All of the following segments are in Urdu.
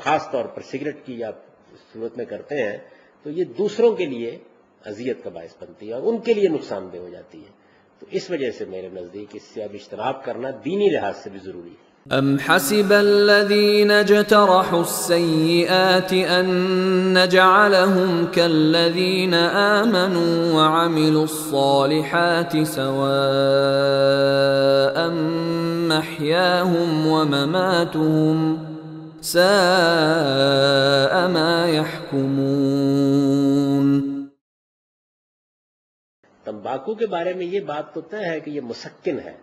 خاص طور پر سگریٹ کی آپ صورت میں کرتے ہیں تو یہ دوسروں کے لیے اذیت کا باعث بنتی ہے اور ان کے لیے نقصان دہ ہو جاتی ہے. تو اس وجہ سے میرے نزدیک اس سے اب اجتناب کرنا دینی لحاظ سے بھی ضروری ہے. ام حسب الذين اجترحوا السيئات ان نجعلهم كالذين آمنوا وعملوا الصالحات سواء محياهم ومماتهم ساء ما يحكمون. تمباکو کے بارے میں یہ بات تو طے ہے کہ یہ مسکن ہے،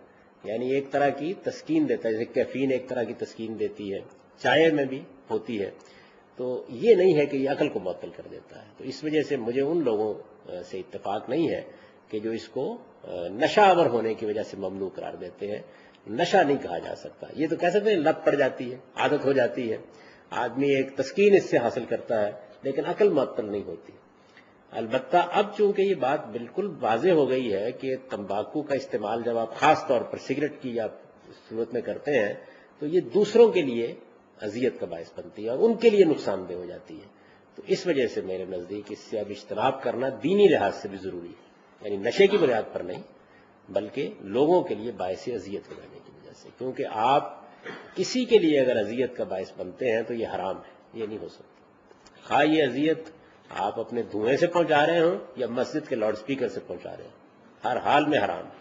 یعنی ایک طرح کی تسکین دیتا ہے، جیسے کیفین ایک طرح کی تسکین دیتی ہے، چائے میں بھی ہوتی ہے. تو یہ نہیں ہے کہ یہ عقل کو معطل کر دیتا ہے. تو اس وجہ سے مجھے ان لوگوں سے اتفاق نہیں ہے کہ جو اس کو نشہ آور ہونے کی وجہ سے ممنوع قرار دیتے ہیں. نشہ نہیں کہا جا سکتا، یہ تو کہہ سکتے ہیں لت پڑ جاتی ہے، عادت ہو جاتی ہے، آدمی ایک تسکین اس سے حاصل کرتا ہے، لیکن عقل معطل نہیں ہوتی. البتہ اب چونکہ یہ بات بالکل واضح ہو گئی ہے کہ تمباکو کا استعمال جب آپ خاص طور پر سگریٹ کی آپ صورت میں کرتے ہیں تو یہ دوسروں کے لیے اذیت کا باعث بنتی ہے اور ان کے لیے نقصان دہ ہو جاتی ہے. تو اس وجہ سے میرے نزدیک اس سے اب اجتناب کرنا دینی لحاظ سے بھی ضروری ہے، یعنی نشے کی بنیاد پر نہیں بلکہ لوگوں کے لیے باعث اذیت ہو جانے کی وجہ سے. کیونکہ آپ کسی کے لیے اگر اذیت کا باعث بنتے ہیں تو یہ حرام ہے، یہ نہیں ہو سکتا. خواہ یہ اذیت آپ اپنے دھوئیں سے پہنچا رہے ہوں یا مسجد کے لاؤڈ سپیکر سے پہنچا رہے ہوں، ہر حال میں حرام ہے.